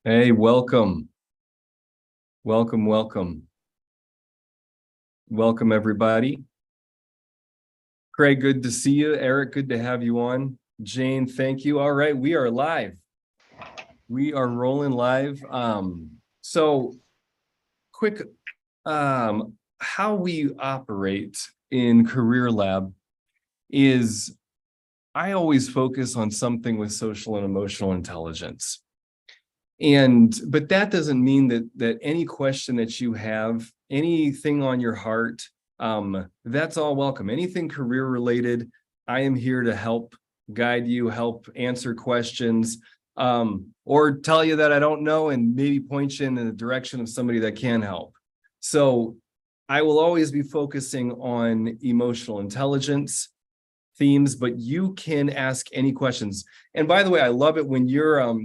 Hey, welcome. Welcome, welcome. Welcome, everybody. Craig, good to see you. Eric, good to have you on. Jane, thank you. All right, we are live. We are rolling live. So quick, how we operate in Career Lab is I always focus on something with social and emotional intelligence. But that doesn't mean that any question that you have, anything on your heart, that's all welcome. Anything career related, I am here to help guide you, help answer questions, or tell you that I don't know and maybe point you in the direction of somebody that can help. So I will always be focusing on emotional intelligence themes, but you can ask any questions. And by the way, I love it when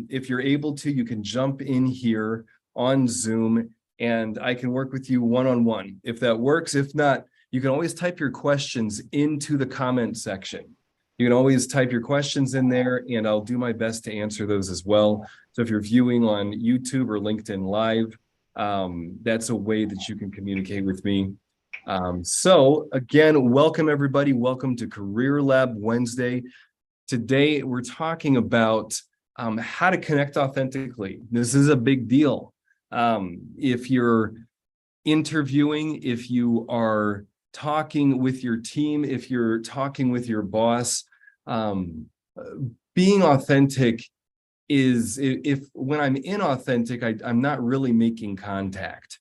if you're able to, you can jump in here on Zoom and I can work with you one-on-one if that works. If not, you can always type your questions into the comment section. You can always type your questions in there and I'll do my best to answer those as well. So if you're viewing on YouTube or LinkedIn Live, that's a way that you can communicate with me. So again, welcome everybody. Welcome to Career Lab Wednesday. Today, we're talking about how to connect authentically. This is a big deal. If you're interviewing, if you are talking with your team, if you're talking with your boss, being authentic is, if when I'm inauthentic, I'm not really making contact.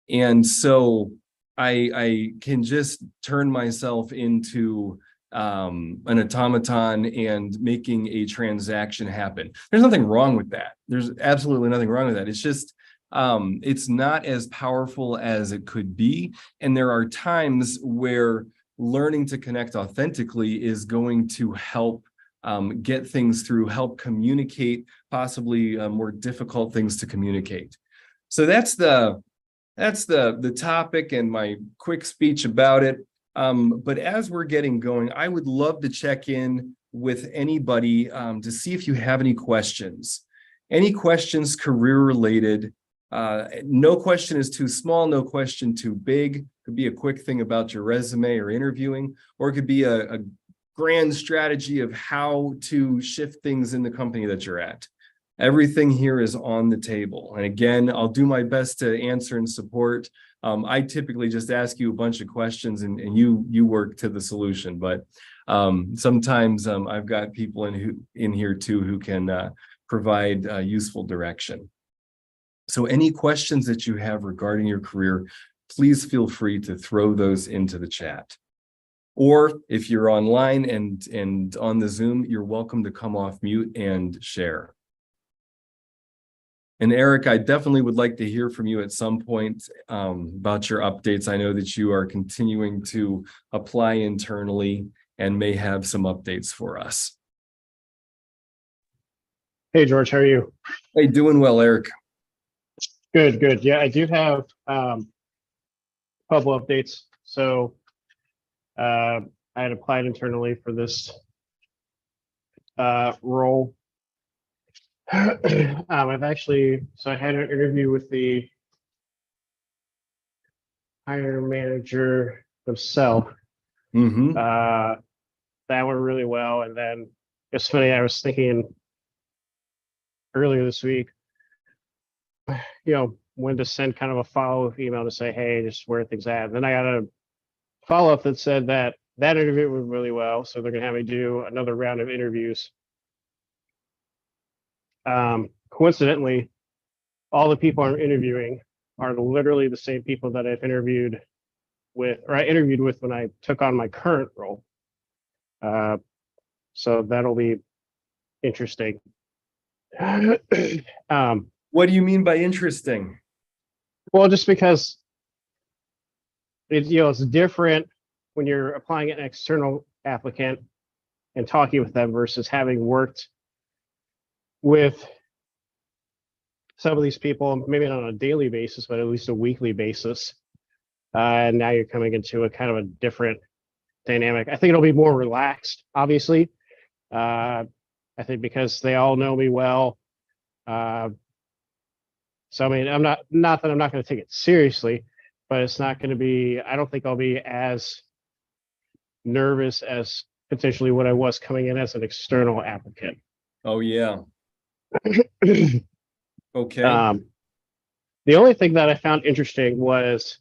And so I can just turn myself into an automaton and making a transaction happen. There's nothing wrong with that. There's absolutely nothing wrong with that. It's just it's not as powerful as it could be. And there are times where learning to connect authentically is going to help get things through, help communicate possibly more difficult things to communicate. So that's the topic and my quick speech about it. But as we're getting going, I would love to check in with anybody to see if you have any questions. Any questions career related. No question is too small, no question too big. Could be a quick thing about your resume or interviewing, or it could be a grand strategy of how to shift things in the company that you're at. Everything here is on the table. And again, I'll do my best to answer and support. I typically just ask you a bunch of questions and you work to the solution. But sometimes I've got people in here too who can provide useful direction. So any questions that you have regarding your career, please feel free to throw those into the chat. Or if you're online and on the Zoom, you're welcome to come off mute and share. And Eric, I definitely would like to hear from you at some point about your updates. I know that you are continuing to apply internally and may have some updates for us. Hey, George, how are you? Hey, doing well, Eric. Good, good. Yeah, I do have a couple updates. So I had applied internally for this role. I've actually, so I had an interview with the hiring manager himself. Mm-hmm. That went really well. And then it's funny, I was thinking earlier this week, when to send kind of a follow-up email to say, hey, this is where things at. And then I got a follow-up that said that interview went really well. So they're going to have me do another round of interviews. Coincidentally, all the people I'm interviewing are literally the same people that I've interviewed with when I took on my current role. So that'll be interesting. What do you mean by interesting? Well, just because it's different when you're applying an external applicant and talking with them versus having worked with some of these people, maybe not on a daily basis, but at least a weekly basis. And now you're coming into a kind of a different dynamic. I think it'll be more relaxed, obviously. I think because they all know me well. So I mean, not that I'm not going to take it seriously, but it's not going to be. I don't think I'll be as nervous as potentially what I was coming in as an external applicant. Oh, yeah. Okay. The only thing that I found interesting was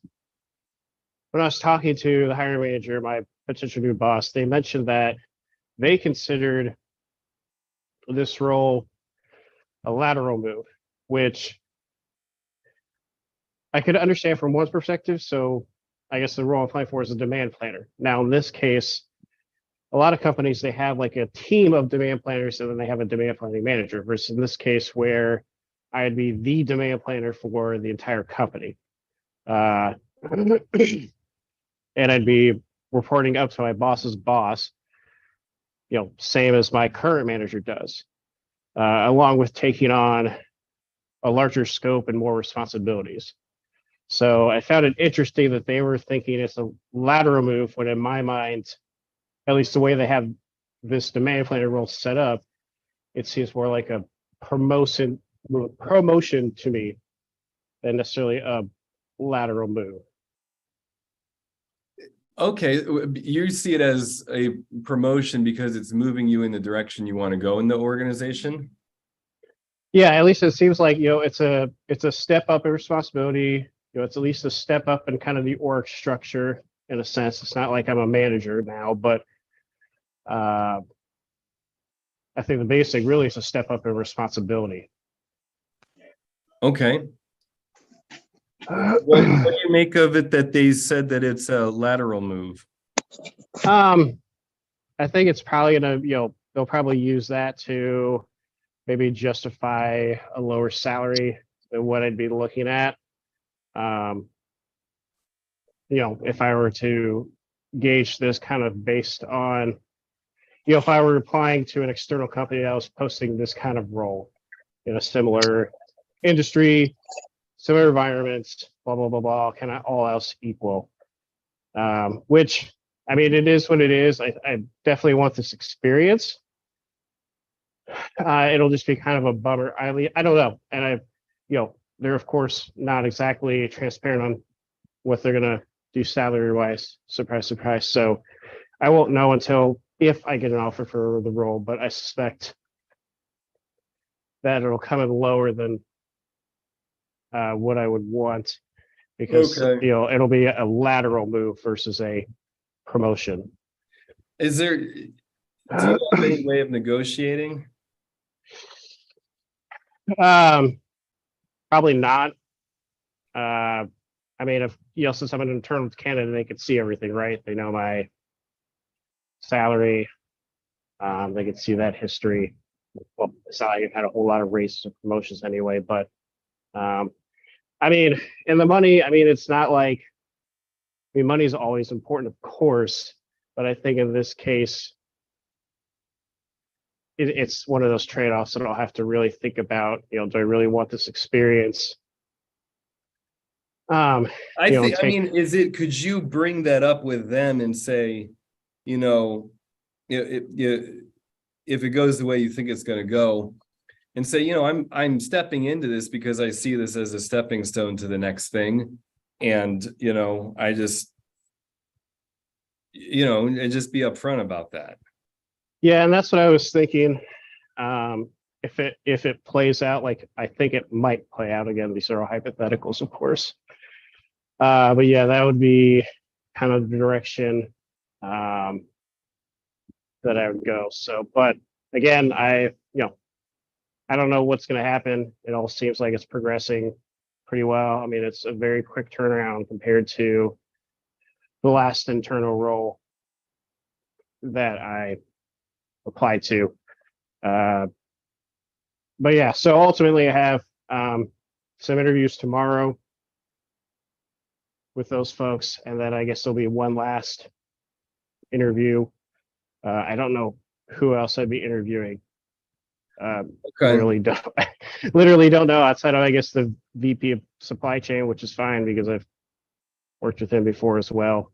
when I was talking to the hiring manager, my potential new boss, they mentioned that they considered this role a lateral move, which I could understand from one perspective. So I guess the role I'm applying for is a demand planner. Now, in this case, a lot of companies, they have like a team of demand planners and then they have a demand planning manager, versus in this case where I'd be the demand planner for the entire company. And I'd be reporting up to my boss's boss, same as my current manager does, along with taking on a larger scope and more responsibilities. So I found it interesting that they were thinking it's a lateral move when in my mind, at least the way they have this demand planner role set up, it seems more like a promotion to me than necessarily a lateral move. Okay, you see it as a promotion because it's moving you in the direction you want to go in the organization? Yeah, at least it seems like it's a step up in responsibility. It's at least a step up in kind of the org structure in a sense. It's not like I'm a manager now, but I think the basic really is a step up in responsibility. Okay. What do you make of it that they said that it's a lateral move? I think it's probably gonna, they'll probably use that to maybe justify a lower salary than what I'd be looking at. If I were to gauge this kind of based on, if I were applying to an external company that was posting this kind of role in a similar industry, similar environments, blah, blah, blah, blah, kind of all else equal. Which, I mean, it is what it is. I definitely want this experience. It'll just be kind of a bummer. I don't know. And they're of course not exactly transparent on what they're going to do salary wise. Surprise, surprise. So I won't know until if I get an offer for the role, but I suspect that it'll come in lower than what I would want, because Okay. it'll be a lateral move versus a promotion. Is there, do you have any way of negotiating? Probably not. I mean, if since I'm an internal candidate, they could see everything, right? They know my salary. They could see that history. Well, it's not like I've had a whole lot of raises and promotions anyway, but I mean, and the money, I mean, it's not like, I mean, money is always important, of course, but I think in this case, it's one of those trade-offs that I'll have to really think about. Do I really want this experience? I mean, could you bring that up with them and say, if it goes the way you think it's going to go, and say, I'm stepping into this because I see this as a stepping stone to the next thing. And, I just, and just be upfront about that. Yeah, and that's what I was thinking. If it plays out like I think it might play out, again, these are all hypotheticals, of course. But yeah, that would be kind of the direction that I would go. So, but again, I don't know what's going to happen. It all seems like it's progressing pretty well. I mean, it's a very quick turnaround compared to the last internal role that I applied to. But yeah, so ultimately I have some interviews tomorrow with those folks, and then I guess there'll be one last interview. I don't know who else I'd be interviewing. Okay. Literally don't know, outside of, I guess, the VP of supply chain, which is fine because I've worked with him before as well.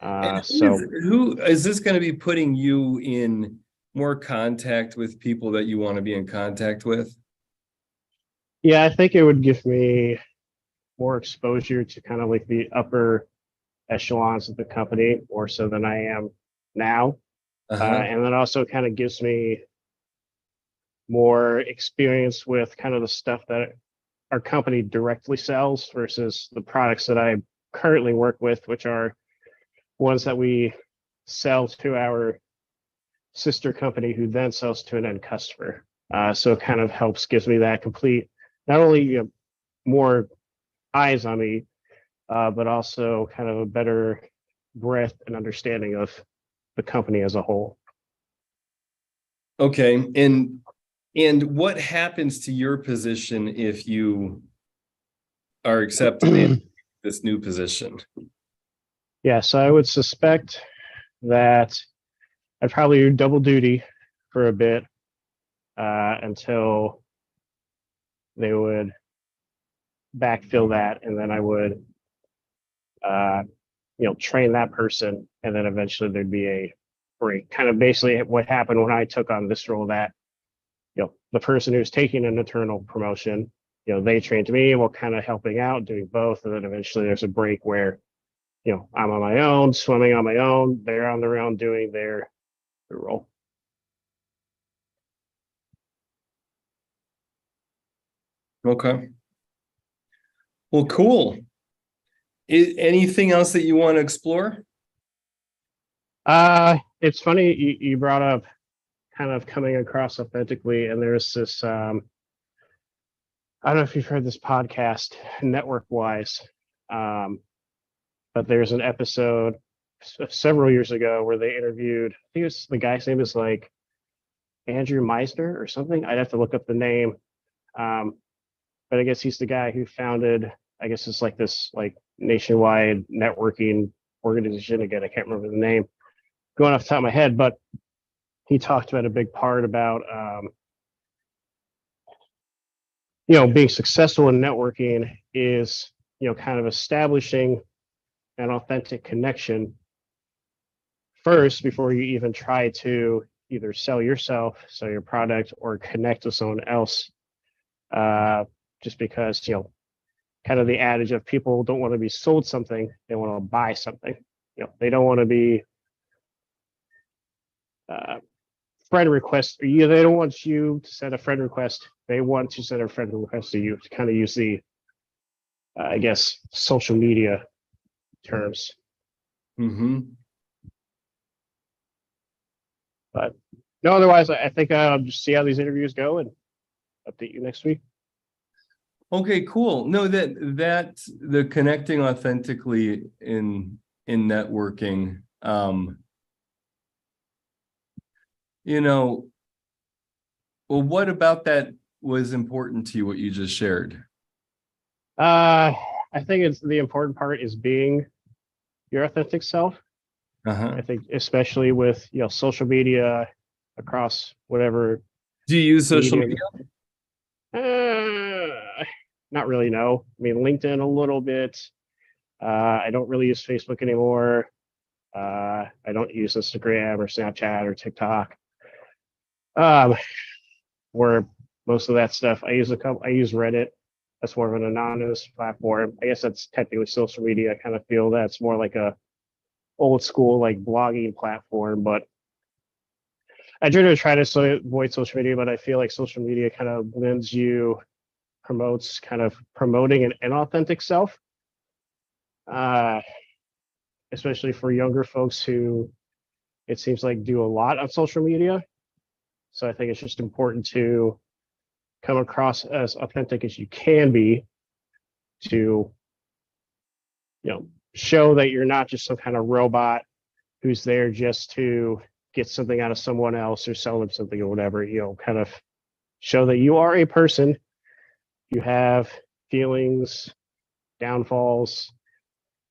Who is this going to be putting you in more contact with people that you want to be in contact with? Yeah, I think it would give me more exposure to kind of like the upper echelons of the company more so than I am now. Uh-huh. And then also kind of gives me more experience with kind of the stuff that our company directly sells versus the products that I currently work with, which are ones that we sell to our sister company who then sells to an end customer. So it kind of helps, gives me that complete, not only more eyes on me, but also kind of a better breadth and understanding of the company as a whole. Okay. And what happens to your position if you are accepted in this new position? Yeah, so I would suspect that I'd probably do double duty for a bit until they would backfill that, and then I would, uh, train that person, and then eventually there'd be a break. Kind of basically what happened when I took on this role. That the person who's taking an internal promotion, they trained me, we're kind of helping out, doing both, and then eventually there's a break where I'm on my own, swimming on my own, they're on their own doing their role. Okay. Well, cool. Anything else that you want to explore? It's funny you brought up kind of coming across authentically, and there's this I don't know if you've heard this podcast, Network Wise, um, but there's an episode several years ago where they interviewed, I think it's the guy's name is like Andrew Meisner or something. I'd have to look up the name. Um, but I guess he's the guy who founded, I guess it's like this like nationwide networking organization. Again, I can't remember the name going off the top of my head, but he talked about a big part about being successful in networking is kind of establishing an authentic connection first before you even try to either sell yourself, sell your product, or connect with someone else. Just because kind of the adage of people don't want to be sold something, they want to buy something. They don't want to be uh, friend request. They don't want you to send a friend request. They want to send a friend request to you, to kind of use the, I guess, social media terms. Mm-hmm. But no, otherwise, I think I'll just see how these interviews go and update you next week. Okay, cool. No, that the connecting authentically in networking, you know, well, what about that was important to you, what you just shared? I think it's the important part is being your authentic self. Uh-huh. I think especially with social media across whatever Do you use social medium. media? Not really. No, I mean LinkedIn a little bit. I don't really use Facebook anymore. I don't use Instagram or Snapchat or TikTok. Um, where most of that stuff I use I use Reddit. That's more of an anonymous platform. I guess that's technically social media. I kind of feel that's more like a old school like blogging platform, but I try to avoid social media, but I feel like social media kind of lends you, promotes kind of promoting an inauthentic self, uh, especially for younger folks who it seems like do a lot on social media. So I think it's just important to come across as authentic as you can be to, show that you're not just some kind of robot who's there just to get something out of someone else or sell them something or whatever, kind of show that you are a person. You have feelings, downfalls,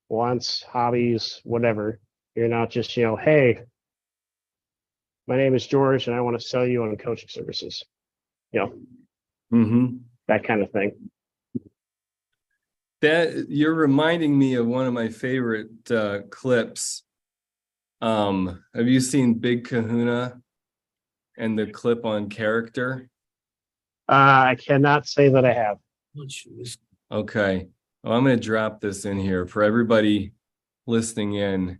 wants, hobbies, whatever. You're not just, hey, my name is George and I want to sell you on coaching services, you know, Mm-hmm. that kind of thing. That you're reminding me of one of my favorite clips. Have you seen Big Kahuna and the clip on character? I cannot say that I have. Okay. Well, I'm going to drop this in here for everybody listening in.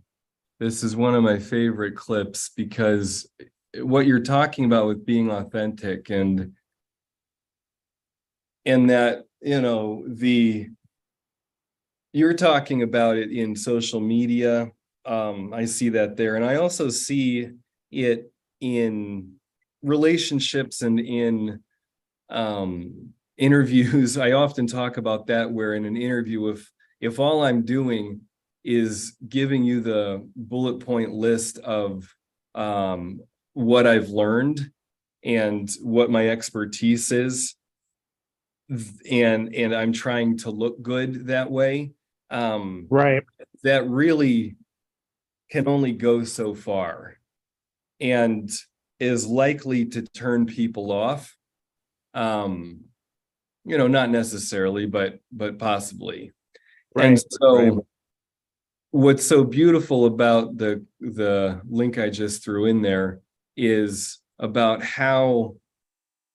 This is one of my favorite clips because what you're talking about with being authentic and that, you're talking about it in social media. I see that there. And I also see it in relationships and in interviews. I often talk about that, where in an interview, if all I'm doing is giving you the bullet point list of what I've learned and what my expertise is, and I'm trying to look good that way, Right. that really can only go so far and is likely to turn people off. Not necessarily, but possibly. Right. And so Right. what's so beautiful about the link I just threw in there is about how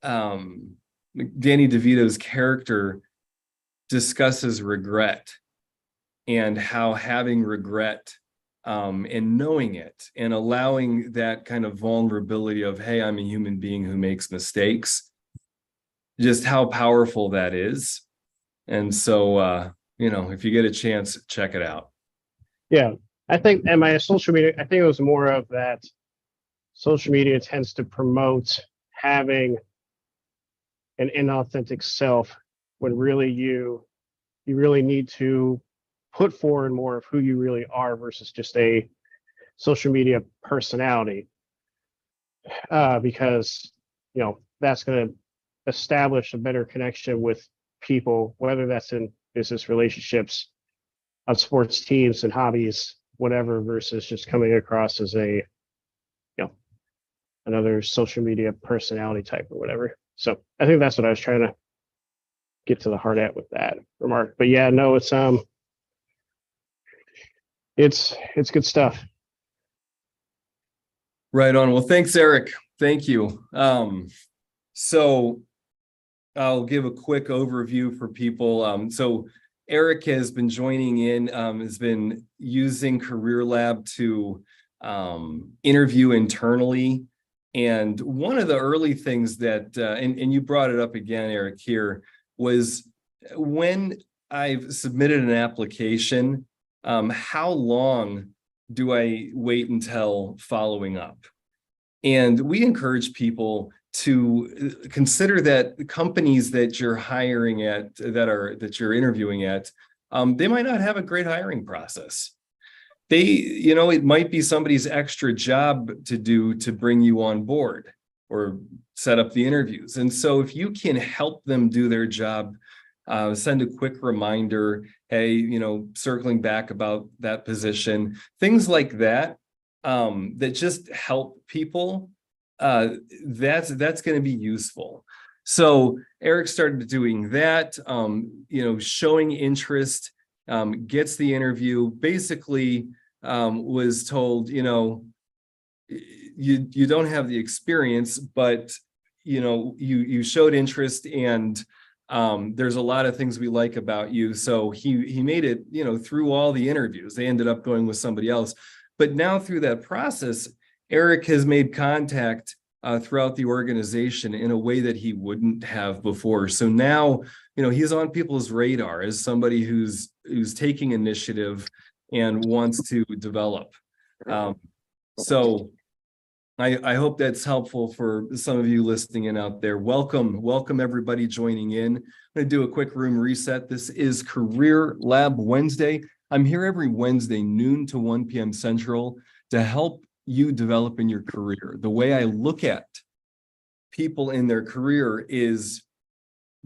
Danny DeVito's character discusses regret, and how having regret and knowing it and allowing that kind of vulnerability of, hey, I'm a human being who makes mistakes, just how powerful that is. And so, if you get a chance, check it out. Yeah. I think, and my social media, I think it was more of that social media tends to promote having an inauthentic self when really you really need to put forward more of who you really are versus just a social media personality, because that's going to establish a better connection with people, whether that's in business relationships, on sports teams and hobbies, whatever, versus just coming across as a another social media personality type or whatever. So I think that's what I was trying to get to the heart at with that remark. But yeah, no, it's good stuff. Right on. Well, thanks, Eric. Thank you. So I'll give a quick overview for people. So Eric has been joining in, has been using Career Lab to interview internally. And one of the early things that, and you brought it up again, Eric, here, was when I've submitted an application, how long do I wait until following up? And we encourage people to consider that the companies that you're hiring at, that you're interviewing at, they might not have a great hiring process. It might be somebody's extra job to do to bring you on board or set up the interviews. And so if you can help them do their job, send a quick reminder, hey, circling back about that position, things like that, that just help people, that's going to be useful. So Eric started doing that, showing interest, gets the interview, basically was told, you don't have the experience, but you showed interest, and there's a lot of things we like about you. So he made it, through all the interviews. They ended up going with somebody else. But now through that process, Eric has made contact throughout the organization in a way that he wouldn't have before. So now, he's on people's radar as somebody who's taking initiative and wants to develop. So I hope that's helpful for some of you listening in out there. Welcome everybody joining in. I'm going to do a quick room reset. This is Career Lab Wednesday. I'm here every Wednesday, noon to 1 p.m. Central, to help you develop in your career. The way I look at people in their career is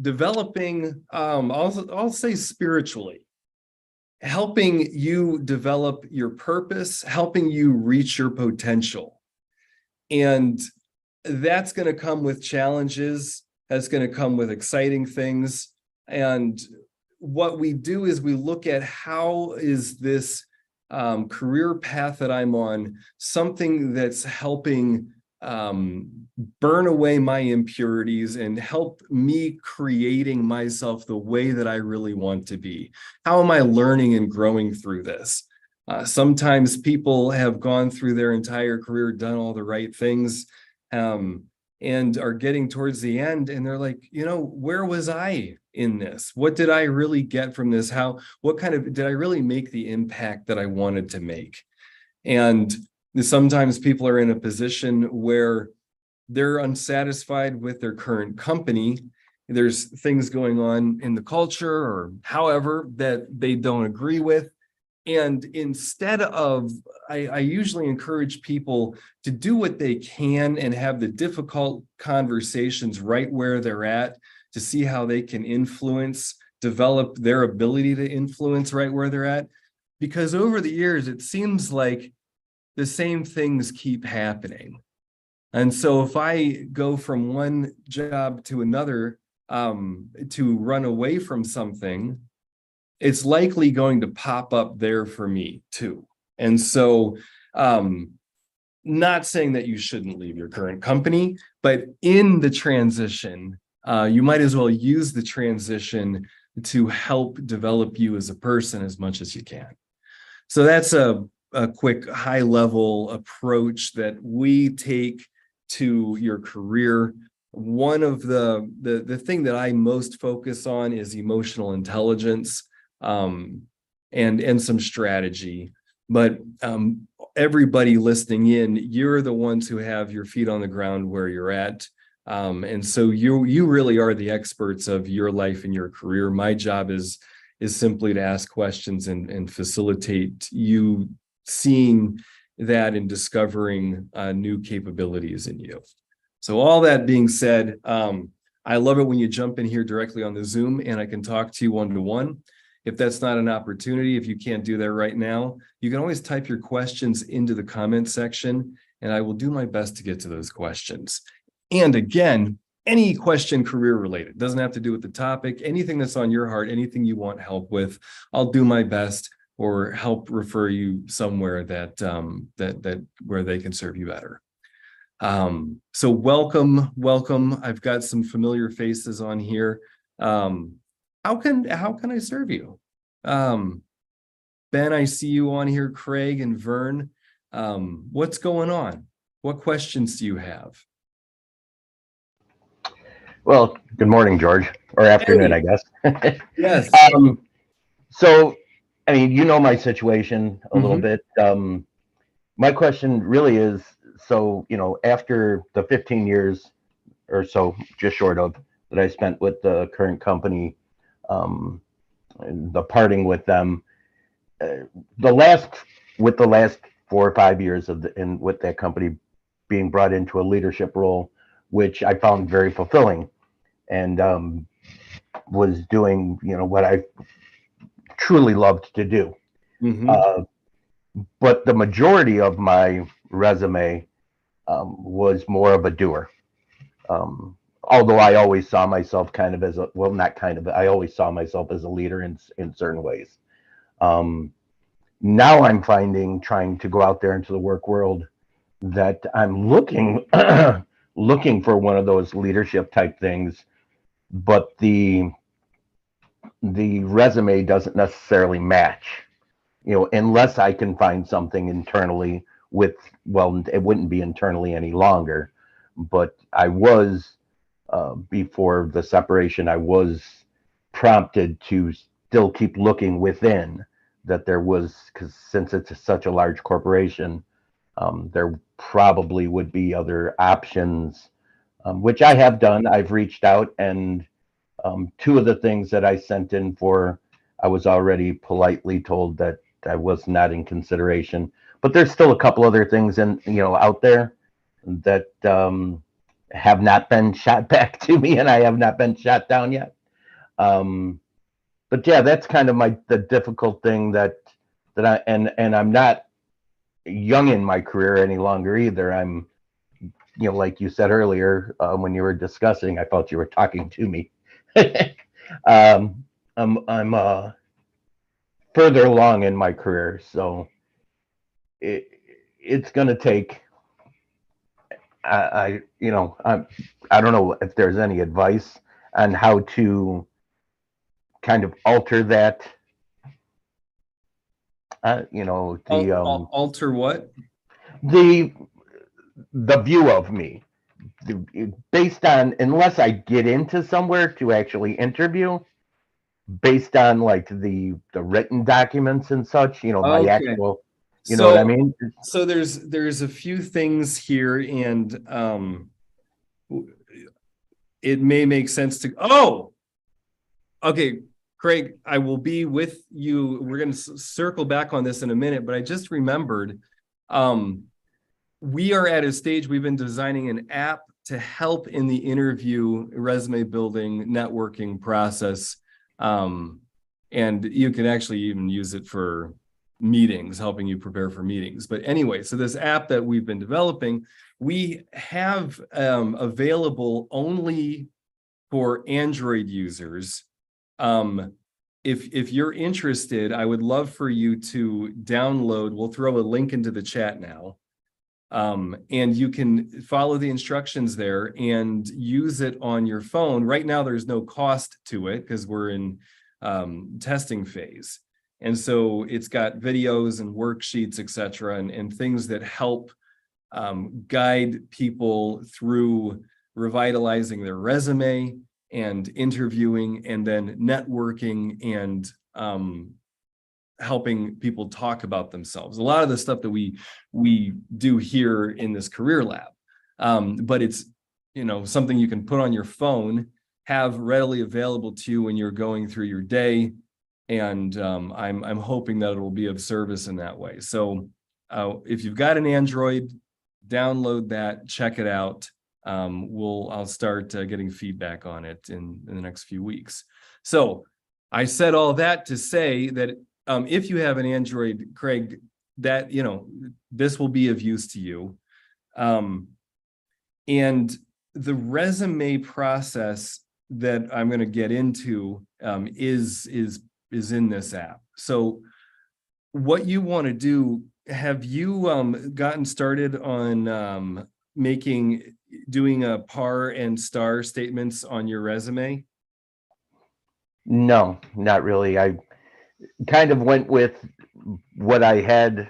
developing, I'll say spiritually, helping you develop your purpose, helping you reach your potential. And that's going to come with challenges. That's going to come with exciting things. And what we do is we look at, how is this career path that I'm on something that's helping burn away my impurities and help me creating myself the way that I really want to be? How am I learning and growing through this? Sometimes people have gone through their entire career, done all the right things, and are getting towards the end, and they're like, where was I in this? What did I really get from this? Did I really make the impact that I wanted to make? And sometimes people are in a position where they're unsatisfied with their current company. There's things going on in the culture or however that they don't agree with. And instead of, I usually encourage people to do what they can and have the difficult conversations right where they're at to see how they can develop their ability to influence right where they're at. Because over the years, it seems like the same things keep happening. And so if I go from one job to another, to run away from something, it's likely going to pop up there for me too. And so, not saying that you shouldn't leave your current company, but in the transition, you might as well use the transition to help develop you as a person as much as you can. So that's a quick high level approach that we take to your career. One of the thing that I most focus on is emotional intelligence, and some strategy. But everybody listening in, you're the ones who have your feet on the ground where you're at. And so you really are the experts of your life and your career. My job is simply to ask questions and facilitate you seeing that and discovering new capabilities in you. So all that being said, I love it when you jump in here directly on the Zoom and I can talk to you one-to-one. If that's not an opportunity, if you can't do that right now, you can always type your questions into the comment section and I will do my best to get to those questions. And again, any question career related, doesn't have to do with the topic, anything that's on your heart, anything you want help with, I'll do my best or help refer you somewhere that where they can serve you better. So welcome. I've got some familiar faces on here. How can I serve you? Ben, I see you on here, Craig and Vern. What's going on? What questions do you have? Well, good morning, George, or afternoon, Hey. I guess. Yes. So, I mean, you know my situation a little bit. My question really is, so, after the 15 years or so, just short of, that I spent with the current company, and the parting with them, the last 4 or 5 years with that company being brought into a leadership role, which I found very fulfilling, and was doing, what I truly loved to do. But the majority of my resume was more of a doer. Although I always saw myself kind of as I always saw myself as a leader in certain ways. Now I'm trying to go out there into the work world, that I'm looking looking for one of those leadership type things, but the resume doesn't necessarily match, unless I can find something internally it wouldn't be internally any longer, but I was, before the separation, I was prompted to still keep looking within, that there was, because since it's such a large corporation, there probably would be other options, which I have done. I've reached out, and two of the things that I sent in for, I was already politely told that I was not in consideration. But there's still a couple other things out there that have not been shot back to me, and I have not been shot down yet. But yeah, that's kind of the difficult thing that I'm not young in my career any longer either. I'm, like you said earlier, when you were discussing, I thought you were talking to me. I'm further along in my career, so it's going to take, I don't know if there's any advice on how to kind of alter that. Alter what? The the view of me based on, unless I get into somewhere to actually interview, based on like the written documents and such, my Okay. actual, you know what I So mean? so there's a few things here, and it may make sense to. Oh, okay, Craig, I will be with you. We're going to circle back on this in a minute, but I just remembered, we are at a stage, we've been designing an app to help in the interview, resume building, networking process. And you can actually even use it for meetings, helping you prepare for meetings. But anyway, so this app that we've been developing, we have available only for Android users. If you're interested, I would love for you to download. We'll throw a link into the chat now. And you can follow the instructions there and use it on your phone. Right now, there's no cost to it because we're in testing phase. And so it's got videos and worksheets, et cetera, and things that help guide people through revitalizing their resume and interviewing and then networking and helping people talk about themselves. A lot of the stuff that we do here in this career lab, but it's something you can put on your phone, have readily available to you when you're going through your day, and I'm hoping that it will be of service in that way. So if you've got an Android, download that, check it out. I'll start getting feedback on it in the next few weeks. So I said all that to say that if you have an Android, Craig, that this will be of use to you. And the resume process that I'm going to get into is in this app. So what you want to do, have you gotten started on doing a par and star statements on your resume? No, not really. I kind of went with what I had,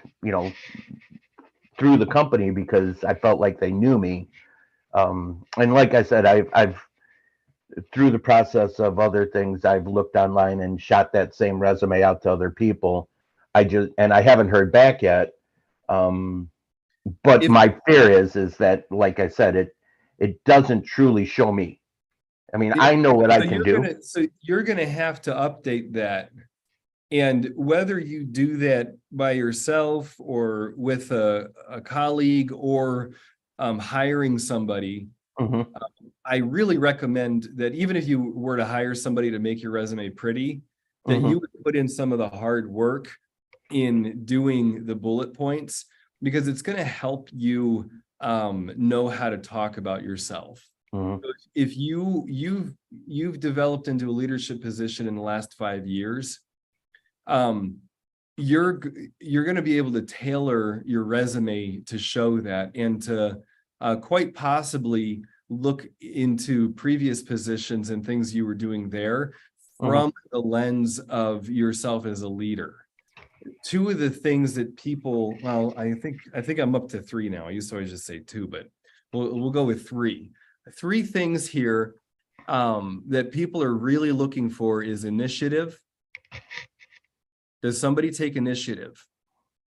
through the company because I felt like they knew me. And like I said, I've through the process of other things, I've looked online and shot that same resume out to other people. I haven't heard back yet. But If my fear is that, like I said, it doesn't truly show me. I mean, I know what I can do. So you're gonna have to update that. And whether you do that by yourself or with a colleague or hiring somebody, Hmm. I really recommend that even if you were to hire somebody to make your resume pretty, that Hmm. you would put in some of the hard work in doing the bullet points, because it's going to help you know how to talk about yourself. Hmm. If you've developed into a leadership position in the last 5 years, um, you're going to be able to tailor your resume to show that, and to quite possibly look into previous positions and things you were doing there Hmm. from the lens of yourself as a leader. Two of the things that people, well, I think I'm up to 3 now. I used to always just say 2, but we'll go with 3. 3 things here that people are really looking for is initiative. Does somebody take initiative?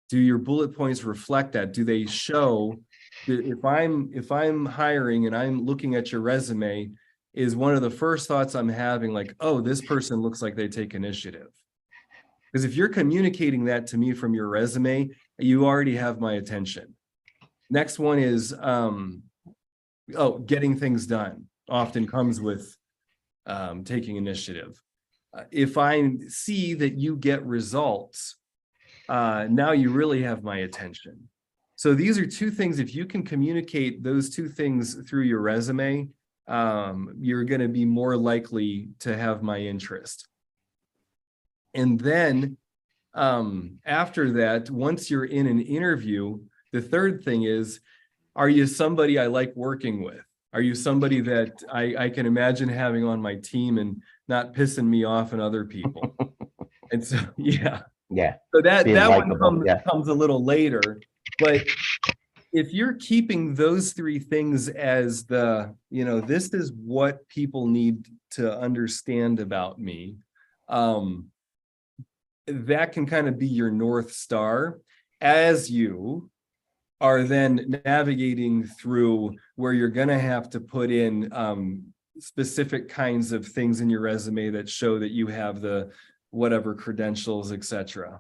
Do your bullet points reflect that? Do they show that if I'm hiring and I'm looking at your resume, is one of the first thoughts I'm having like, oh, this person looks like they take initiative? Because if you're communicating that to me from your resume, you already have my attention. Next one is getting things done often comes with taking initiative. If I see that you get results, now you really have my attention. So these are 2 things. If you can communicate those 2 things through your resume, you're going to be more likely to have my interest. And then after that, once you're in an interview, the third thing is, Are you somebody I like working with? Are you somebody that I can imagine having on my team and not pissing me off and other people? And so, yeah. Yeah. So that Being one likable, yeah. comes a little later. But if you're keeping those three things as the, this is what people need to understand about me, that can kind of be your North Star as you are then navigating through where you're going to have to put in specific kinds of things in your resume that show that you have the whatever credentials, etc.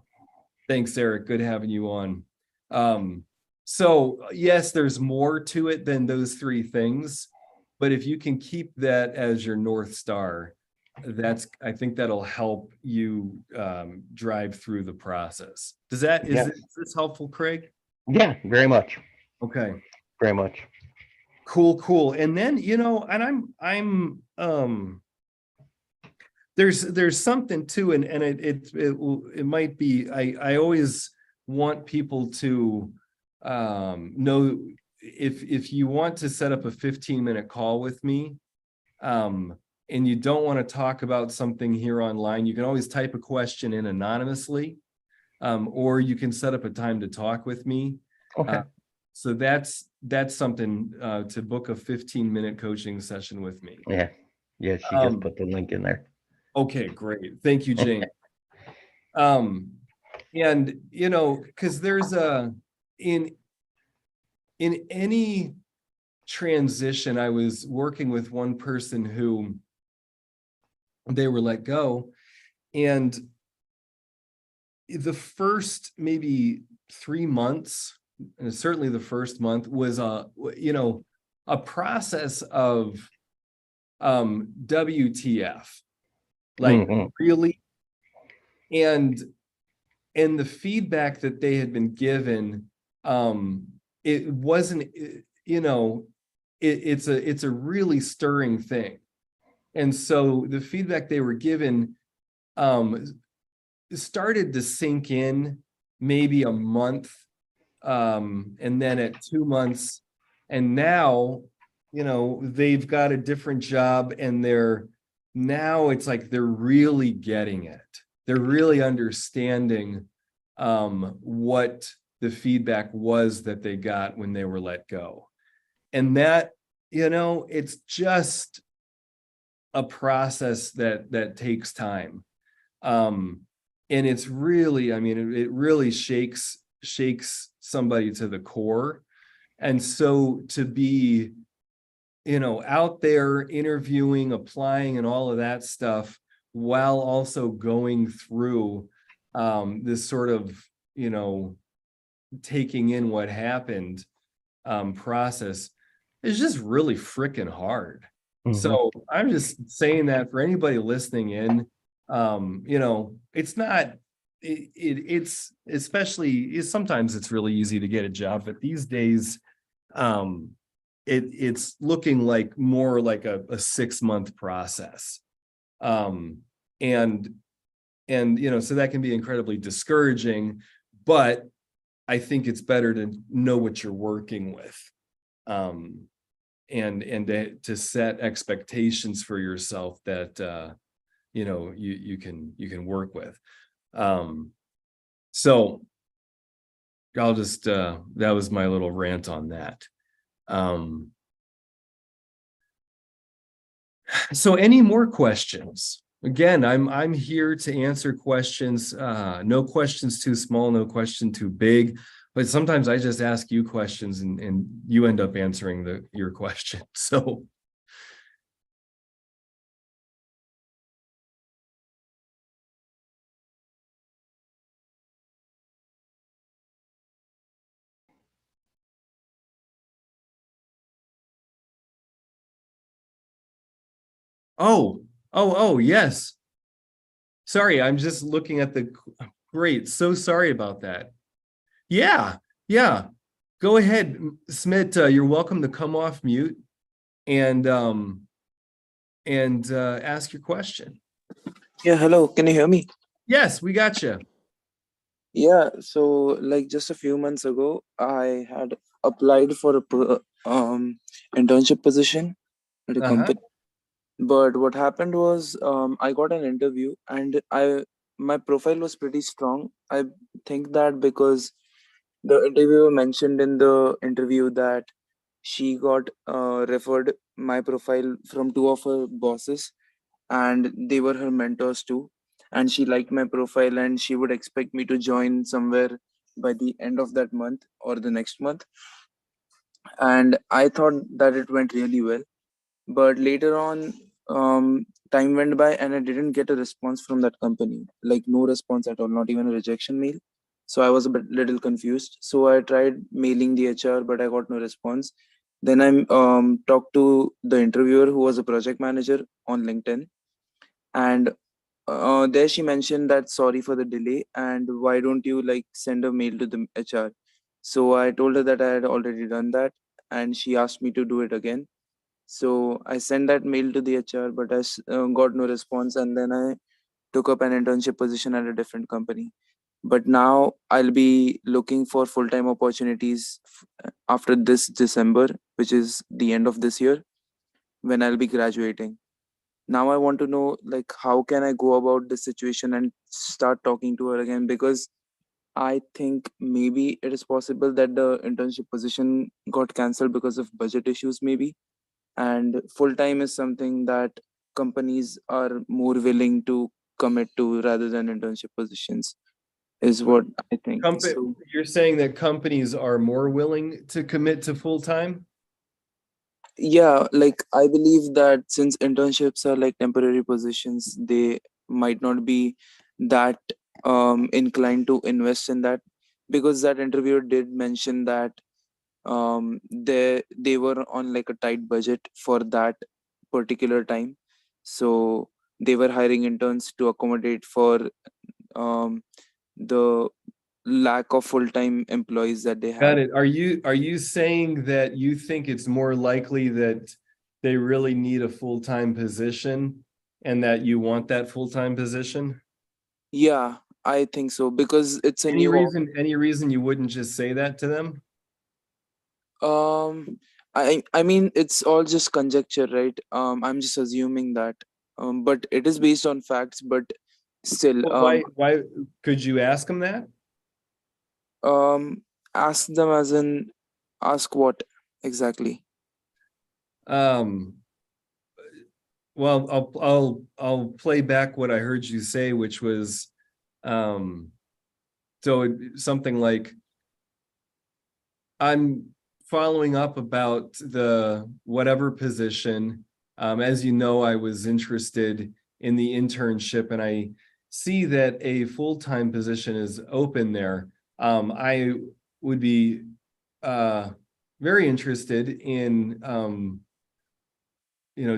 Thanks, Eric. Good having you on. So yes, there's more to it than those three things, but if you can keep that as your North Star, I think that'll help you drive through the process. Is this helpful, Craig? Yeah, very much. Okay. Very much. Cool. And then, and I'm there's something too, and it might be, I always want people to know if you want to set up a 15-minute call with me, and you don't want to talk about something here online, you can always type a question in anonymously, or you can set up a time to talk with me. Okay. So that's something to book a 15-minute coaching session with me. Yeah. Yeah, she just put the link in there. Okay, great. Thank you, Jane. And because there's in any transition, I was working with one person who they were let go, and the first maybe 3 months, and certainly the first month, was a process of WTF, like really, and the feedback that they had been given, it wasn't, it's a really stirring thing. And so the feedback they were given started to sink in maybe a month, and then at 2 months, and now they've got a different job, and it's like they're really getting it. They're really understanding what the feedback was that they got when they were let go. And that, it's just a process that takes time. And it's really, it really shakes somebody to the core. And so to be, out there interviewing, applying, and all of that stuff, while also going through this sort of, taking in what happened process, is just really freaking hard. So I'm just saying that for anybody listening in, it's not, it's especially, sometimes it's really easy to get a job, but these days, it's looking like more like a 6-month process. And so that can be incredibly discouraging, but I think it's better to know what you're working with. And to set expectations for yourself that you can work with. So I'll just that was my little rant on that. So any more questions? Again, I'm here to answer questions. No questions too small, no question too big. But sometimes I just ask you questions and you end up answering your question. So. Oh, yes. Sorry, I'm just looking at great. So sorry about that. Yeah. Go ahead, Smith. You're welcome to come off mute and ask your question. Yeah, hello. Can you hear me? Yes, we got you. Yeah, so like just a few months ago, I had applied for a internship position at a Uh-huh. company. But what happened was, I got an interview, and my profile was pretty strong. I think that because the interviewer mentioned in the interview that she got referred my profile from two of her bosses, and they were her mentors too. And she liked my profile, and she would expect me to join somewhere by the end of that month or the next month. And I thought that it went really well. But later on, time went by, and I didn't get a response from that company, like no response at all, not even a rejection mail. So I was a bit little confused. So I tried mailing the HR, but I got no response. Then I talked to the interviewer, who was a project manager, on LinkedIn. And there she mentioned that sorry for the delay, and why don't you like send a mail to the HR. So I told her that I had already done that, and she asked me to do it again. So I sent that mail to the HR, but I got no response, and then I took up an internship position at a different company. But now I'll be looking for full-time opportunities after this December, which is the end of this year, when I'll be graduating. Now I want to know, like, how can I go about this situation and start talking to her again? Because I think maybe it is possible that the internship position got cancelled because of budget issues, maybe. And full time is something that companies are more willing to commit to rather than internship positions, is what I think. So You're saying that companies are more willing to commit to full-time? yeah, like I believe that since internships are like temporary positions, they might not be that inclined to invest in that, because that interviewer did mention that they were on like a tight budget for that particular time. So they were hiring interns to accommodate for um the lack of full-time employees that they Got had. it. Are you saying that you think it's more likely that they really need a full-time position and that you want that full-time position? Yeah, I think so, because it's a Any new reason you wouldn't just say that to them? um I mean, it's all just conjecture, right? I'm just assuming that, but it is based on facts. But still, Well, why could you ask them that? um ask them as in, ask what exactly? Um, well, I'll play back what I heard you say, which was something like, I'm following up about the whatever position. As you know, I was interested in the internship, and I see that a full-time position is open there. I would be very interested in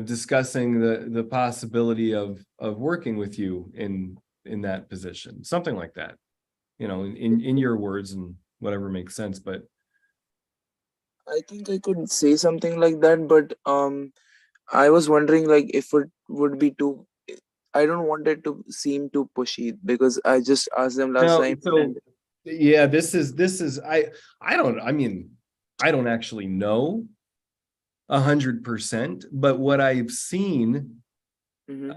discussing the possibility of working with you in that position, something like that. In your words and whatever makes sense, but. I think I could say something like that, but I was wondering, like, if it would be too. I don't want it to seem too pushy, because I just asked them last No, time, so and yeah, this is I don't actually know 100%, but what I've seen Mhm.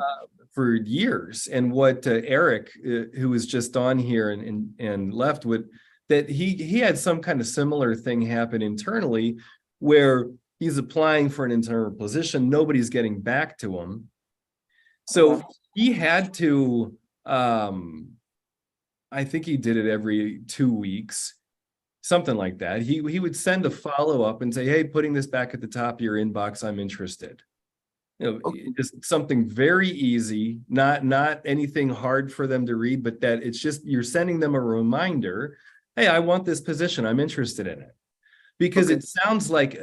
for years, and what Eric, who was just on here and left with, that he had some kind of similar thing happen internally, where he's applying for an internal position, nobody's getting back to him. So Uh-huh. he had to, I think he did it every 2 weeks, something like that. He would send a follow-up and say, hey, putting this back at the top of your inbox, I'm interested. Okay. Just something very easy, not anything hard for them to read, but that it's just, you're sending them a reminder, hey, I want this position, I'm interested in it. Because Okay. it sounds like,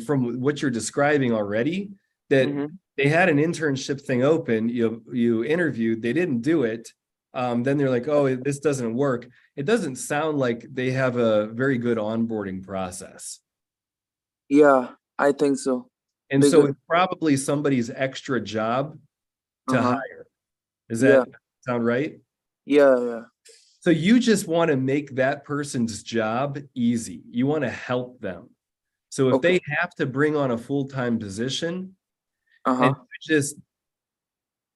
from what you're describing already, that Mm-hmm. they had an internship thing open, you interviewed, they didn't do it. Then they're like, oh, this doesn't work. It doesn't sound like they have a very good onboarding process. Yeah, I think so. And so Because it's probably somebody's extra job to uh-huh. hire. Does Yeah, that sound right? yeah, yeah. So you just want to make that person's job easy. You want to help them. So if Okay. they have to bring on a full-time position and Uh-huh. you just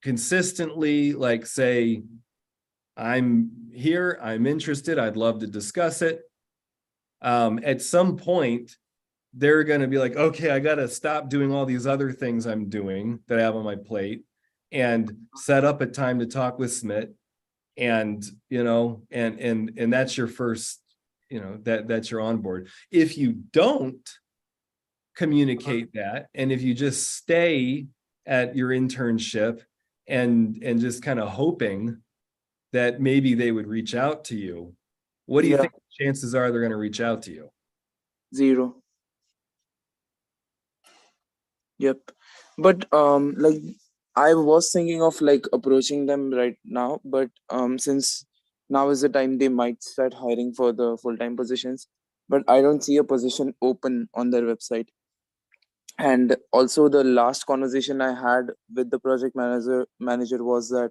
consistently like say, I'm here, I'm interested, I'd love to discuss it. At some point, they're going to be like, okay, I got to stop doing all these other things I'm doing that I have on my plate and set up a time to talk with Smith. And, you know, and that's your first, you know, that's your onboard. If you don't communicate that, and if you just stay at your internship and just kind of hoping that maybe they would reach out to you, what do you Yeah, think the chances are they're going to reach out to you? 0. Yep. But like I was thinking of like approaching them right now, but since now is the time they might start hiring for the full-time positions, but I don't see a position open on their website. And also the last conversation I had with the project manager was that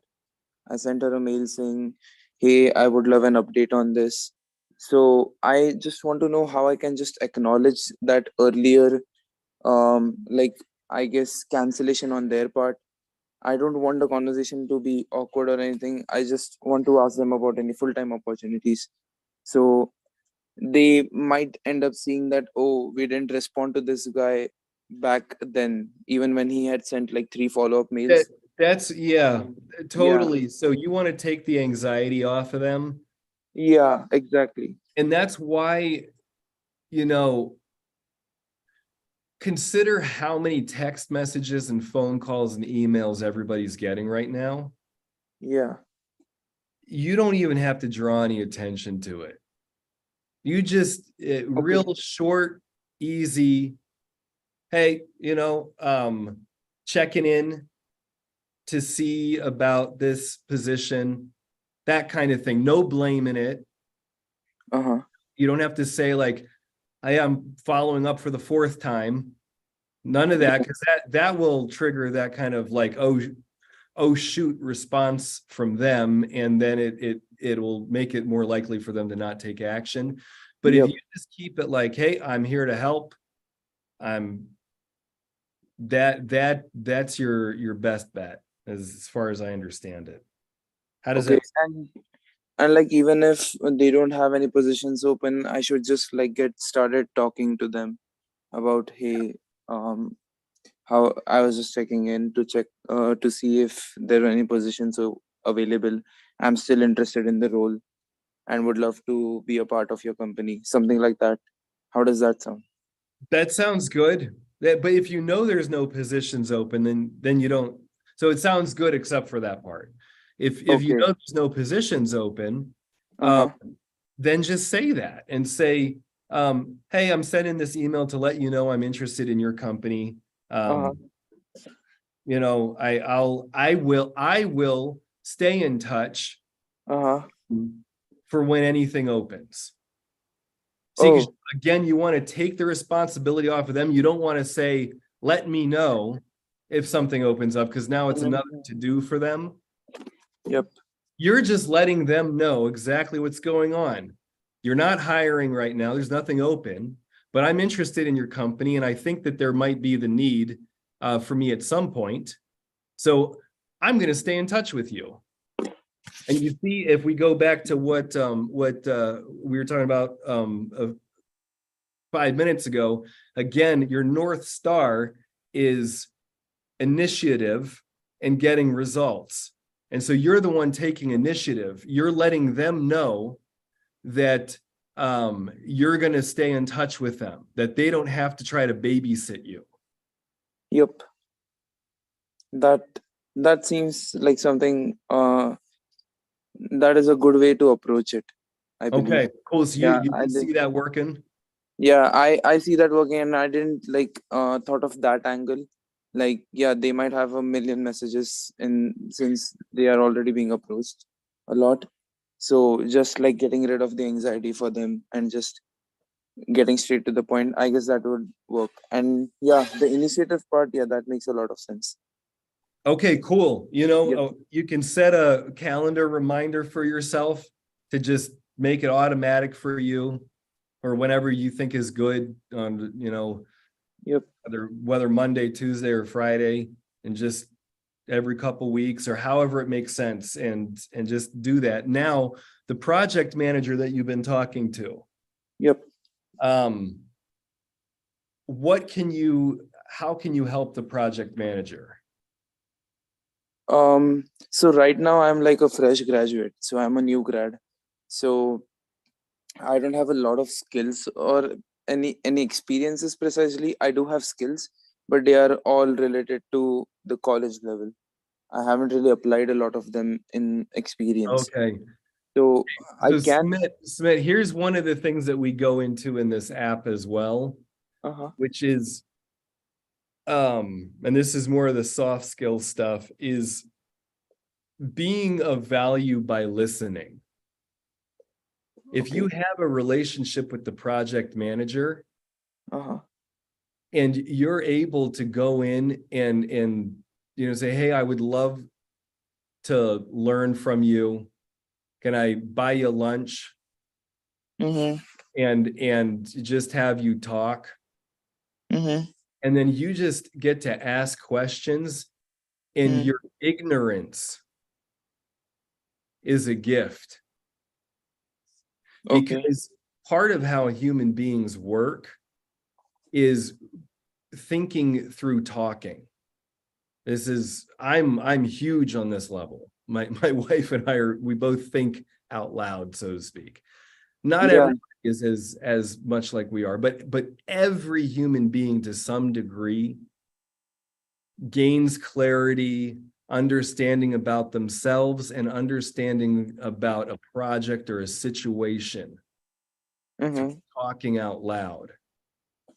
I sent her a mail saying, "Hey, I would love an update on this." So I just want to know how I can just acknowledge that earlier like I guess cancellation on their part. I don't want the conversation to be awkward or anything. I just want to ask them about any full-time opportunities. So they might end up seeing that, oh, we didn't respond to this guy back then, even when he had sent like 3 follow-up mails. That's yeah, Yeah, totally. So you want to take the anxiety off of them. yeah, exactly. And that's why, you know, consider how many text messages and phone calls and emails everybody's getting right now. Yeah, You don't even have to draw any attention to it. You just okay. real short, easy, hey, you know, checking in to see about this position, that kind of thing. No blame in it. Uh-huh. You don't have to say like, I am following up for the 4th time. None of that, Yeah, because that will trigger that kind of like, oh shoot response from them, and then it will make it more likely for them to not take action. But if yep. you just keep it like, hey, I'm here to help, I'm that's your best bet as far as I understand it. How does Okay. that? And like even if they don't have any positions open, I should just like get started talking to them about, hey, um how I was just checking in to check to see if there are any positions available. I'm still interested in the role and would love to be a part of your company, something like that. How does that sound? That sounds good. But if you know there's no positions open, then you don't. So it sounds good except for that part. If you Okay. know there's no positions open, um, Uh-huh. then just say that and say, hey, I'm sending this email to let you know I'm interested in your company. Uh-huh. You know, I will stay in touch Uh-huh. for when anything opens. See, because Oh. again, you want to take the responsibility off of them. You don't want to say, let me know if something opens up, because now it's another to do for them. Yep. You're just letting them know exactly what's going on. You're not hiring right now. There's nothing open, but I'm interested in your company, and I think that there might be the need for me at some point. So I'm going to stay in touch with you. And you see, if we go back to what we were talking about 5 minutes ago, again, your North Star is initiative and getting results. And so you're the one taking initiative. You're letting them know that you're going to stay in touch with them, that they don't have to try to babysit you. Yep. That that seems like something that is a good way to approach it, I believe. Okay, cool. So Yeah, you I can did. see that working? Yeah, I see that working, and I didn't like thought of that angle. Like, yeah, they might have a million messages in since they are already being approached a lot. So just like getting rid of the anxiety for them and just getting straight to the point, I guess that would work. And yeah, the initiative part, yeah, that makes a lot of sense. Okay, cool. You know, Yep. you can set a calendar reminder for yourself to just make it automatic for you, or whenever you think is good on, Yep. whether Monday, Tuesday, or Friday, and just every couple weeks or however it makes sense, and just do that. Now, the project manager that you've been talking to, Yep. how can you help the project manager? So right now I'm like a fresh graduate, so I'm a new grad. So I don't have a lot of skills or any experiences precisely. I do have skills, but they are all related to the college level. I haven't really applied a lot of them in experience. Okay. So I So can. Smith, here's one of the things that we go into in this app as well, Uh-huh. which is, and this is more of the soft skill stuff, is being of value by listening. If you have a relationship with the project manager Uh-huh. and you're able to go in and say, hey, I would love to learn from you. Can I buy you lunch? Mm-hmm. And just have you talk. Mm-hmm. And then you just get to ask questions, and your ignorance is a gift. Okay. Because part of how human beings work is thinking through talking. I'm huge on this level. My wife and we both think out loud, so to speak. Not Yeah. everybody is as much like we are, but every human being to some degree gains clarity, understanding about themselves, and understanding about a project or a situation Mm-hmm. through talking out loud.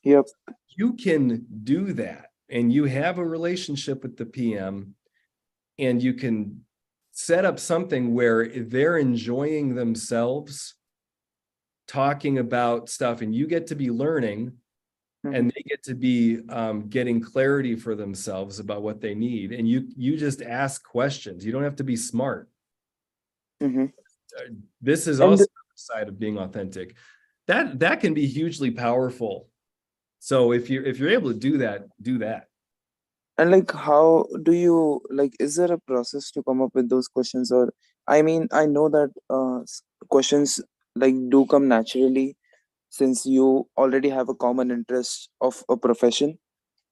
Yep. You can do that, and you have a relationship with the PM, and you can set up something where they're enjoying themselves talking about stuff, and you get to be learning, and they get to be getting clarity for themselves about what they need. And you just ask questions. You don't have to be smart. Mm-hmm. This is And also the side of being authentic. That can be hugely powerful. So if you're able to do that, do that. And like, how do you like? Is there a process to come up with those questions? Or I mean, I know that questions like do come naturally since you already have a common interest of a profession.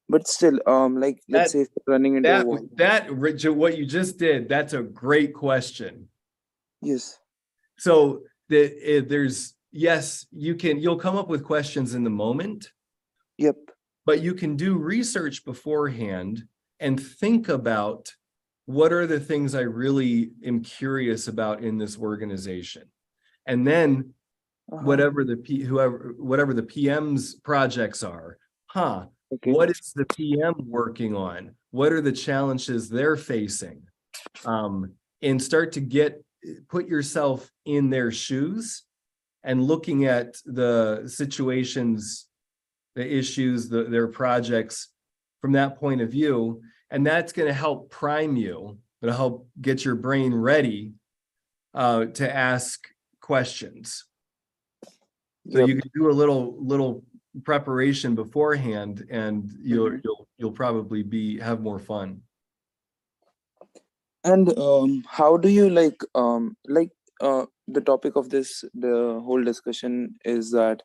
But still, like let's That say if you're running into a wall. Richard, what you just did, that's a great question. Yes. So you'll come up with questions in the moment, Yep. but you can do research beforehand and think about what are the things I really am curious about in this organization. And then whatever the PM's projects are, Okay. what is the PM working on? What are the challenges they're facing? And start to put yourself in their shoes and looking at the situations, the issues, their projects from that point of view. And that's going to help prime you. It'll help get your brain ready to ask questions. So Yep. you can do a little preparation beforehand, and you'll probably have more fun. And how do you the topic of the whole discussion is that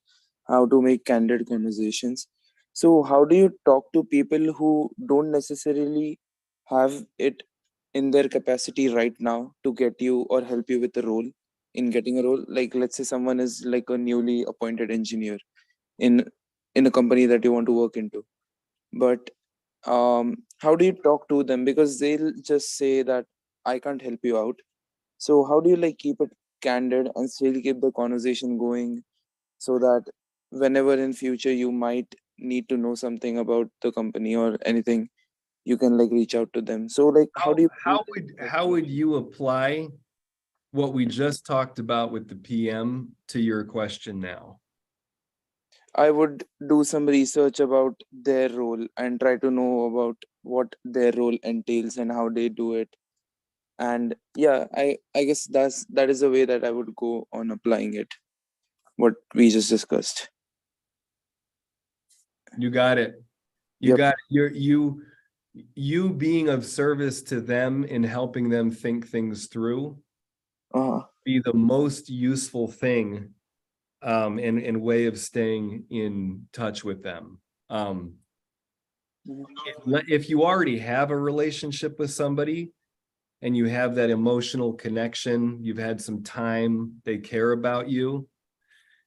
how to make candid conversations. So how do you talk to people who don't necessarily have it in their capacity right now to get you or help you with the role in getting a role? Like let's say someone is like a newly appointed engineer in in a company that you want to work into, but how do you talk to them, because they'll just say that I can't help you out. So how do you like keep it candid and still keep the conversation going so that whenever in future you might need to know something about the company or anything, you can like reach out to them? So like how do you How would you apply what we just talked about with the PM to your question now? I would do some research about their role and try to know about what their role entails and how they do it. And yeah, I guess that is the way that I would go on applying it, what we just discussed. You got it. You Yep. got it. You being of service to them in helping them think things through be the most useful thing and way of staying in touch with them. If you already have a relationship with somebody and you have that emotional connection, you've had some time, they care about you,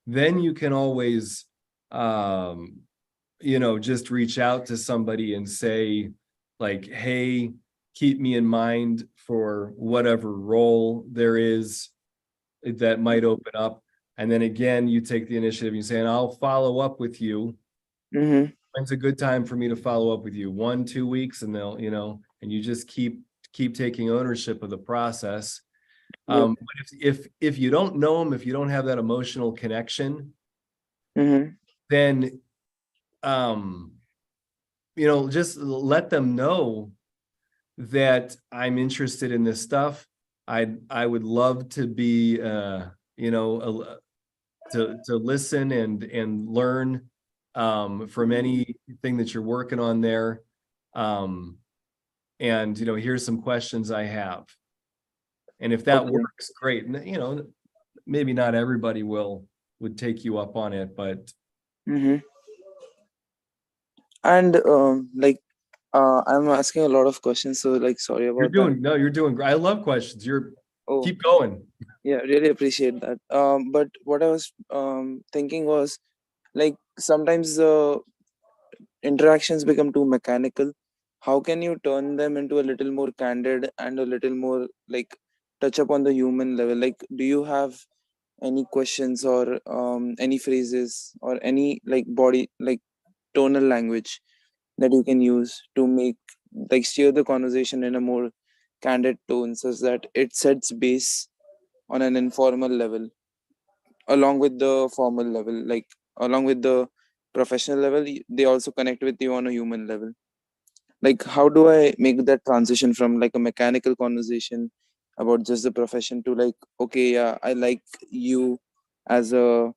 then you can always just reach out to somebody and say, like, hey, keep me in mind for whatever role there is that might open up. And then again, you take the initiative and you say, and I'll follow up with you. Mm-hmm. When's a good time for me to follow up with you? 1-2 weeks, and they'll, and you just keep taking ownership of the process. Yep. But if you don't know them, if you don't have that emotional connection, Mm-hmm. then just let them know that I'm interested in this stuff. I would love to be to listen and learn from anything that you're working on there. And here's some questions I have. And if that Okay. works, great. Maybe not everybody would take you up on it, but Mm-hmm. And I'm asking a lot of questions, so like sorry about that. you're doing great. I love questions. Oh, Keep going. yeah, really appreciate that. But what I was thinking was, like, sometimes the interactions become too mechanical. How can you turn them into a little more candid and a little more like touch up on the human level? Like, do you have any questions or any phrases or any like body like tonal language that you can use to make like steer the conversation in a more candid tone such that it sets base on an informal level along with the formal level, like along with the professional level, they also connect with you on a human level. Like, how do I make that transition from like a mechanical conversation about just the profession to like, okay, yeah, I like you as a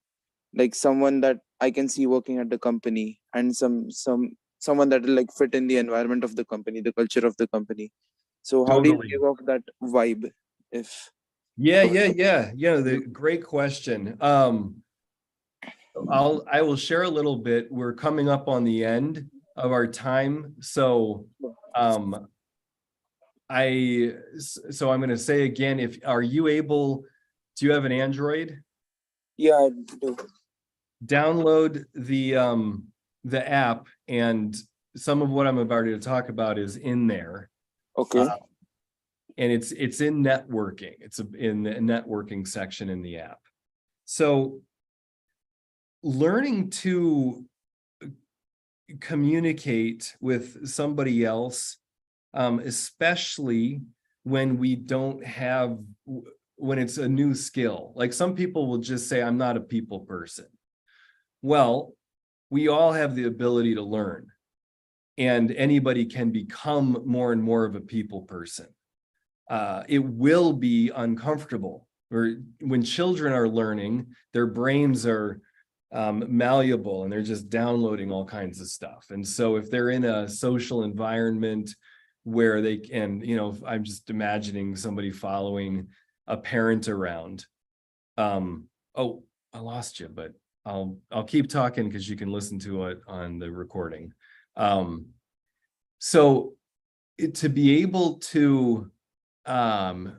like someone that I can see working at the company, and someone that will like fit in the environment of the company, the culture of the company. So how do you Totally. give off that vibe? If Yeah. The great question. I will share a little bit. We're coming up on the end of our time. So I'm going to say again, do you have an Android? yeah, I do. Download the app, and some of what I'm about to talk about is in there. Okay. And it's in networking. It's in the networking section in the app. So learning to communicate with somebody else, especially when when it's a new skill. Like some people will just say, I'm not a people person. Well, we all have the ability to learn, and anybody can become more and more of a people person. It will be uncomfortable. Or when children are learning, their brains are malleable and they're just downloading all kinds of stuff. And so if they're in a social environment where they can, I'm just imagining somebody following a parent around. Oh, I lost you, but I'll keep talking because you can listen to it on the recording. So to be able to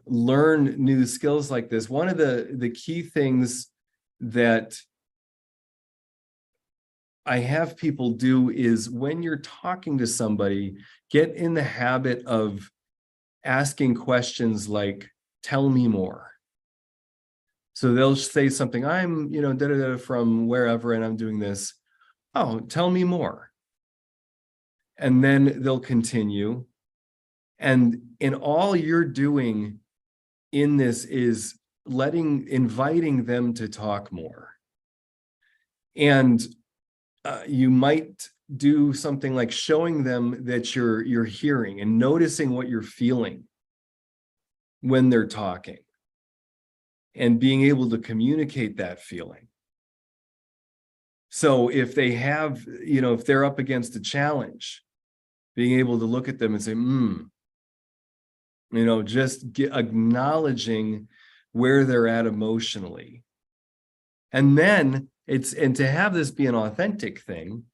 learn new skills like this, one of the key things that I have people do is when you're talking to somebody, get in the habit of asking questions like, tell me more. So they'll say something, I'm, from wherever, and I'm doing this. Oh, tell me more. And then they'll continue. And all you're doing in this is inviting them to talk more. And you might do something like showing them that you're hearing and noticing what you're feeling. when they're talking and being able to communicate that feeling. So if they have, if they're up against a challenge, being able to look at them and say, just acknowledging where they're at emotionally. And then to have this be an authentic thing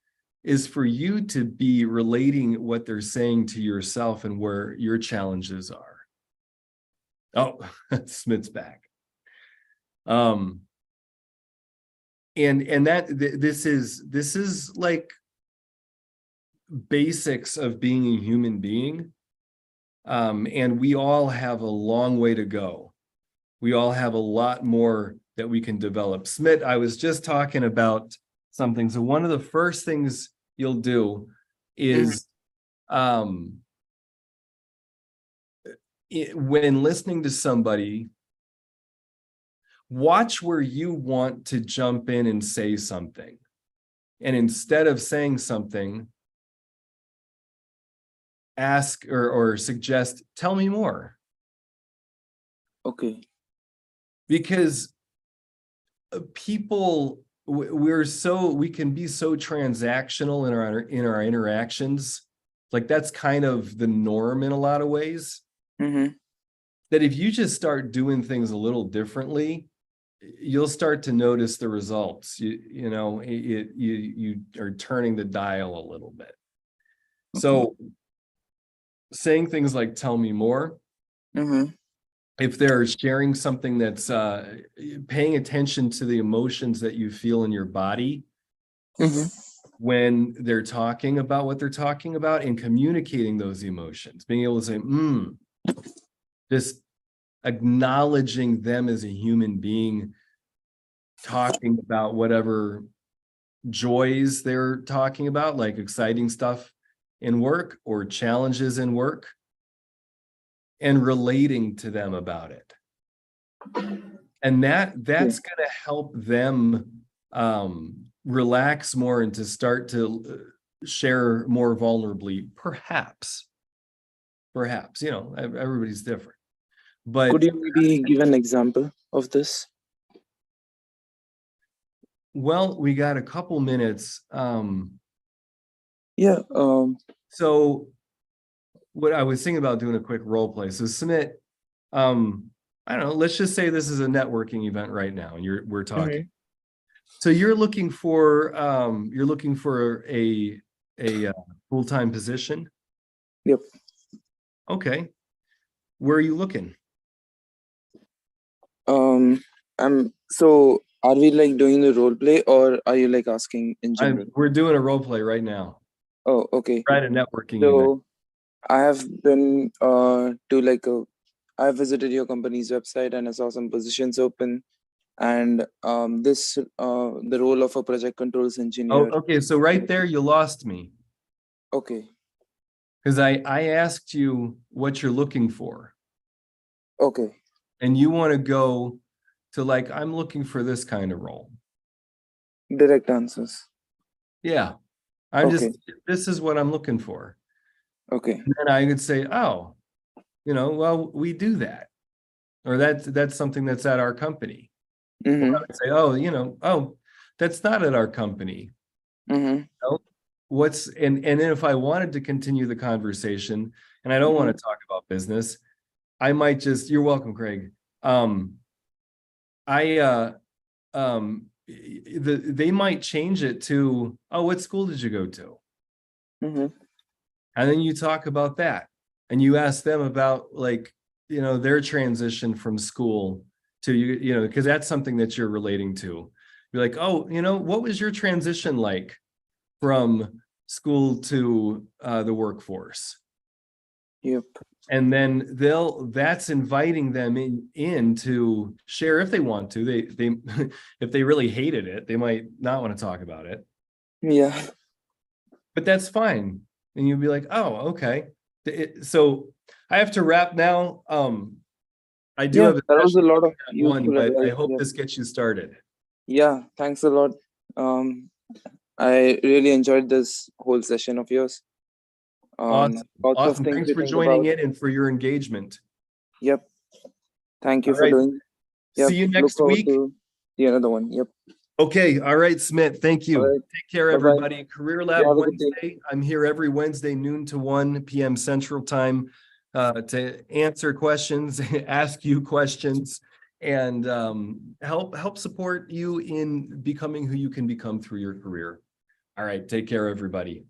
is for you to be relating what they're saying to yourself and where your challenges are. Oh, Smith's back. And that this is like basics of being a human being. And we all have a long way to go. We all have a lot more that we can develop. Smith, I was just talking about something. So one of the first things you'll do is when listening to somebody, watch where you want to jump in and say something. And instead of saying something, ask or suggest, tell me more. Okay. Because people, we can be so transactional in our interactions. Like that's kind of the norm in a lot of ways. That if you just start doing things a little differently, you'll start to notice the results. You are turning the dial a little bit. So saying things like, tell me more. If they're sharing something that's paying attention to the emotions that you feel in your body when they're talking about what they're talking about and communicating those emotions, being able to say, just acknowledging them as a human being, talking about whatever joys they're talking about, like exciting stuff in work or challenges in work, and relating to them about it. And that's going to help them relax more and to start to share more vulnerably, perhaps, everybody's different. But could you maybe give an example of this? Well, we got a couple minutes. So what I was thinking about doing a quick role play. So submit, I don't know, let's just say this is a networking event right now and we're talking. So you're looking for a full-time position? Yep. Okay. Where are you looking? So are we like doing the role play or are you like asking in general? We're doing a role play right now. Oh, okay. Right, a networking So event. I have been I visited your company's website and I saw some positions open, and the role of a project controls engineer. Oh, okay. So right there, you lost me. Okay. Because I asked you what you're looking for. Okay. And you want to go to like, I'm looking for this kind of role. Direct answers. Yeah. This is what I'm looking for. Okay. And then I could say, oh, well, we do that. Or that's something that's at our company. Or I would say, oh, that's not at our company. And then if I wanted to continue the conversation and I don't want to talk about business, I might just, you're welcome, Craig. They might change it to, oh, what school did you go to? And then you talk about that and you ask them about like, their transition from school to, because that's something that you're relating to. You're like, oh, what was your transition like from school to the workforce? Yep. And then that's inviting them in to share if they want to. They if they really hated it, they might not want to talk about it. Yeah. But that's fine. And you'll be like, oh, okay. So I have to wrap now. I do have that was a lot of one, but I advice. hope this gets you started. Yeah, thanks a lot. I really enjoyed this whole session of yours. Awesome. Lots of Awesome. things Thanks to for think joining about. in and for your engagement. Yep. Thank you All for right. doing. Yep. See you Look next forward week. to the another one. Yep. Okay. All right, Smith. Thank you. All right. Take care, Bye-bye. everybody. Career You Lab have a good day. Wednesday. I'm here every Wednesday, noon to 1 p.m. Central Time, to answer questions, ask you questions, and help support you in becoming who you can become through your career. All right. Take care, everybody.